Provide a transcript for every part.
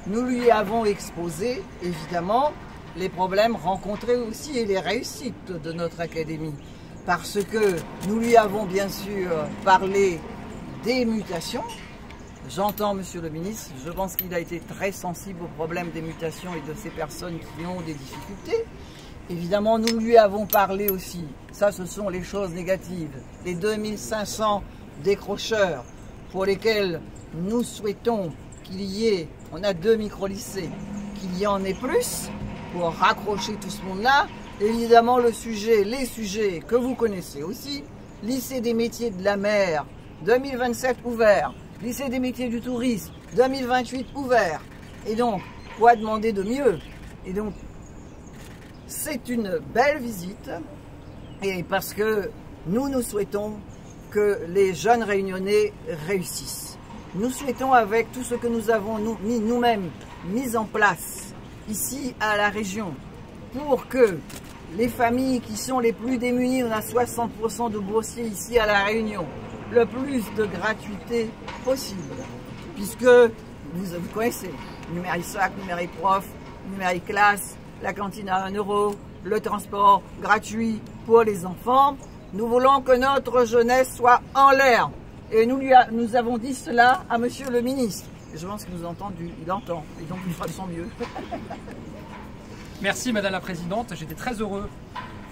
nous lui avons exposé, évidemment, les problèmes rencontrés aussi et les réussites de notre académie. Parce que nous lui avons bien sûr parlé des mutations. J'entends, monsieur le ministre, je pense qu'il a été très sensible au problème des mutations et de ces personnes qui ont des difficultés. Évidemment, nous lui avons parlé aussi, ça ce sont les choses négatives, les 2500 décrocheurs pour lesquels nous souhaitons qu'il y ait, on a 2 micro-lycées, qu'il y en ait plus pour raccrocher tout ce monde-là. Évidemment, les sujets que vous connaissez aussi, lycée des métiers de la mer, 2027 ouvert, lycée des métiers du tourisme, 2028 ouvert. Et donc, quoi demander de mieux? Et donc, c'est une belle visite, et parce que nous souhaitons que les jeunes réunionnais réussissent. Nous souhaitons, avec tout ce que nous avons nous-mêmes mis en place ici à la région, pour que les familles qui sont les plus démunies, on a 60% de boursiers ici à La Réunion, le plus de gratuité possible, puisque vous connaissez, numérique sac, numérique prof, numérique classe, la cantine à 1 €, le transport gratuit pour les enfants. Nous voulons que notre jeunesse soit en l'air. Et nous avons dit cela à monsieur le ministre. Et je pense qu'il nous entend, il entend, et donc il fera de son mieux. Merci Madame la Présidente, j'étais très heureux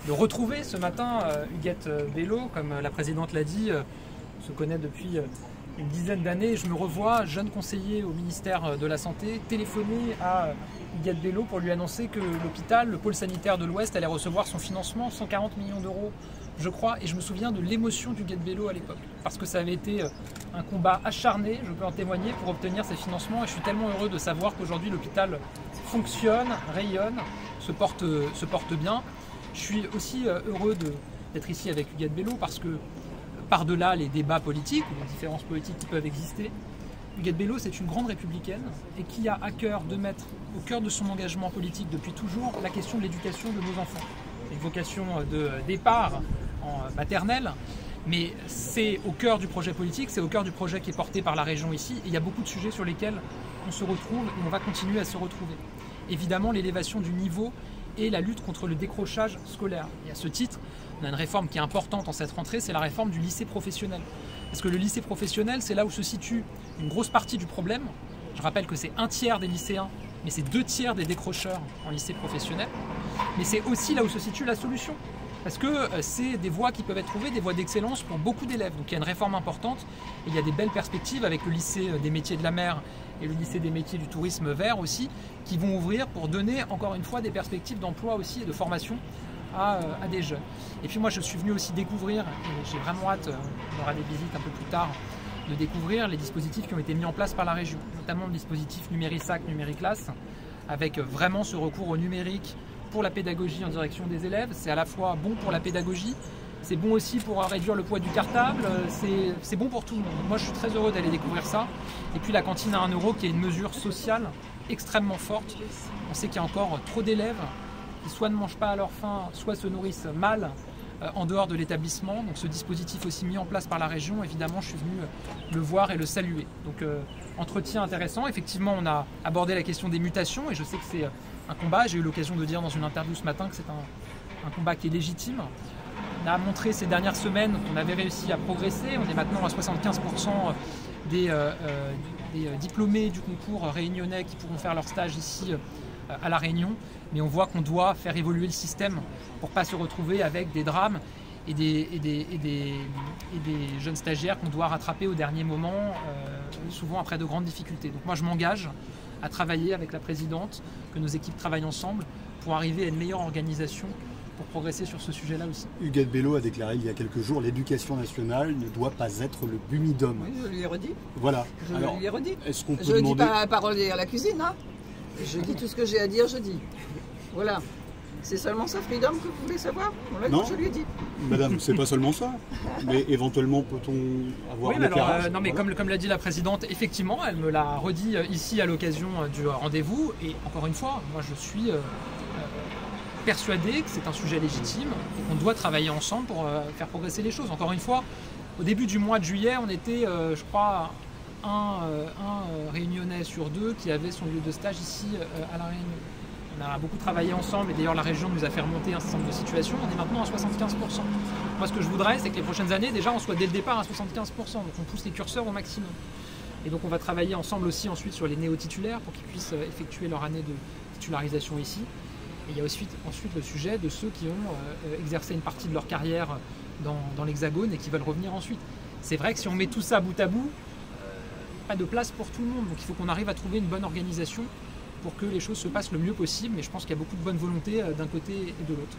de retrouver ce matin Huguette Bello, comme la Présidente l'a dit, on se connaît depuis une dizaine d'années. Je me revois, jeune conseiller au ministère de la Santé, téléphoner à Huguette Bello pour lui annoncer que l'hôpital, le pôle sanitaire de l'Ouest, allait recevoir son financement, 140 millions d'euros, je crois, et je me souviens de l'émotion d'Huguette Bello à l'époque, parce que ça avait été un combat acharné, je peux en témoigner, pour obtenir ces financements, et je suis tellement heureux de savoir qu'aujourd'hui l'hôpital fonctionne, rayonne, se porte bien. Je suis aussi heureux d'être ici avec Huguette Bello parce que par-delà les débats politiques ou les différences politiques qui peuvent exister, Huguette Bello c'est une grande républicaine et qui a à cœur de mettre au cœur de son engagement politique depuis toujours la question de l'éducation de nos enfants. Une vocation de départ en maternelle, mais c'est au cœur du projet politique, c'est au cœur du projet qui est porté par la région ici, et il y a beaucoup de sujets sur lesquels on se retrouve et on va continuer à se retrouver. Évidemment, l'élévation du niveau et la lutte contre le décrochage scolaire. Et à ce titre, on a une réforme qui est importante en cette rentrée, c'est la réforme du lycée professionnel. Parce que le lycée professionnel, c'est là où se situe une grosse partie du problème. Je rappelle que c'est 1/3 des lycéens, mais c'est 2/3 des décrocheurs en lycée professionnel. Mais c'est aussi là où se situe la solution. Parce que c'est des voies qui peuvent être trouvées, des voies d'excellence pour beaucoup d'élèves. Donc il y a une réforme importante et il y a des belles perspectives avec le lycée des métiers de la mer et le lycée des métiers du tourisme vert aussi, qui vont ouvrir pour donner encore une fois des perspectives d'emploi aussi et de formation à des jeunes. Et puis moi je suis venu aussi découvrir, et j'ai vraiment hâte, on aura des visites un peu plus tard, de découvrir les dispositifs qui ont été mis en place par la région, notamment le dispositif Numérisac, Numériclass, avec vraiment ce recours au numérique pour la pédagogie en direction des élèves. C'est à la fois bon pour la pédagogie, c'est bon aussi pour réduire le poids du cartable, c'est bon pour tout le monde. Moi je suis très heureux d'aller découvrir ça. Et puis la cantine à 1 € qui est une mesure sociale extrêmement forte. On sait qu'il y a encore trop d'élèves qui soit ne mangent pas à leur faim, soit se nourrissent mal en dehors de l'établissement. Donc ce dispositif aussi mis en place par la région, évidemment je suis venu le voir et le saluer. Donc entretien intéressant. Effectivement on a abordé la question des mutations et je sais que c'est un combat. J'ai eu l'occasion de dire dans une interview ce matin que c'est un combat qui est légitime. On a montré ces dernières semaines qu'on avait réussi à progresser. On est maintenant à 75% des diplômés du concours réunionnais qui pourront faire leur stage ici à La Réunion. Mais on voit qu'on doit faire évoluer le système pour ne pas se retrouver avec des drames et des jeunes stagiaires qu'on doit rattraper au dernier moment, souvent après de grandes difficultés. Donc moi je m'engage à travailler avec la présidente, que nos équipes travaillent ensemble pour arriver à une meilleure organisation pour progresser sur ce sujet-là aussi. Huguette Bello a déclaré il y a quelques jours « L'éducation nationale ne doit pas être le bumidum ». Oui, je lui ai redit. Voilà. Je lui ai redit. Est-ce qu'on peut je demander... dis pas parler à la cuisine, hein. Je dis tout ce que j'ai à dire, je dis. Voilà. C'est seulement ça, Freedom, que vous voulez savoir? Non, je lui ai dit. Madame, c'est pas seulement ça. Mais éventuellement, peut-on avoir un éclairage? Non, mais voilà. comme l'a dit la présidente, effectivement, elle me l'a redit ici à l'occasion du rendez-vous. Et encore une fois, moi je suis persuadé que c'est un sujet légitime et qu'on doit travailler ensemble pour faire progresser les choses. Encore une fois, au début du mois de juillet, on était, je crois, Réunionnais sur 2 qui avait son lieu de stage ici à La Réunion. On a beaucoup travaillé ensemble et d'ailleurs la région nous a fait remonter un certain nombre de situations. On est maintenant à 75%. Moi ce que je voudrais c'est que les prochaines années déjà on soit dès le départ à 75%. Donc on pousse les curseurs au maximum. Et donc on va travailler ensemble aussi ensuite sur les néo-titulaires pour qu'ils puissent effectuer leur année de titularisation ici. Et il y a ensuite le sujet de ceux qui ont exercé une partie de leur carrière dans l'Hexagone et qui veulent revenir ensuite. C'est vrai que si on met tout ça bout à bout, pas de place pour tout le monde. Donc il faut qu'on arrive à trouver une bonne organisation pour que les choses se passent le mieux possible. Mais je pense qu'il y a beaucoup de bonne volonté d'un côté et de l'autre.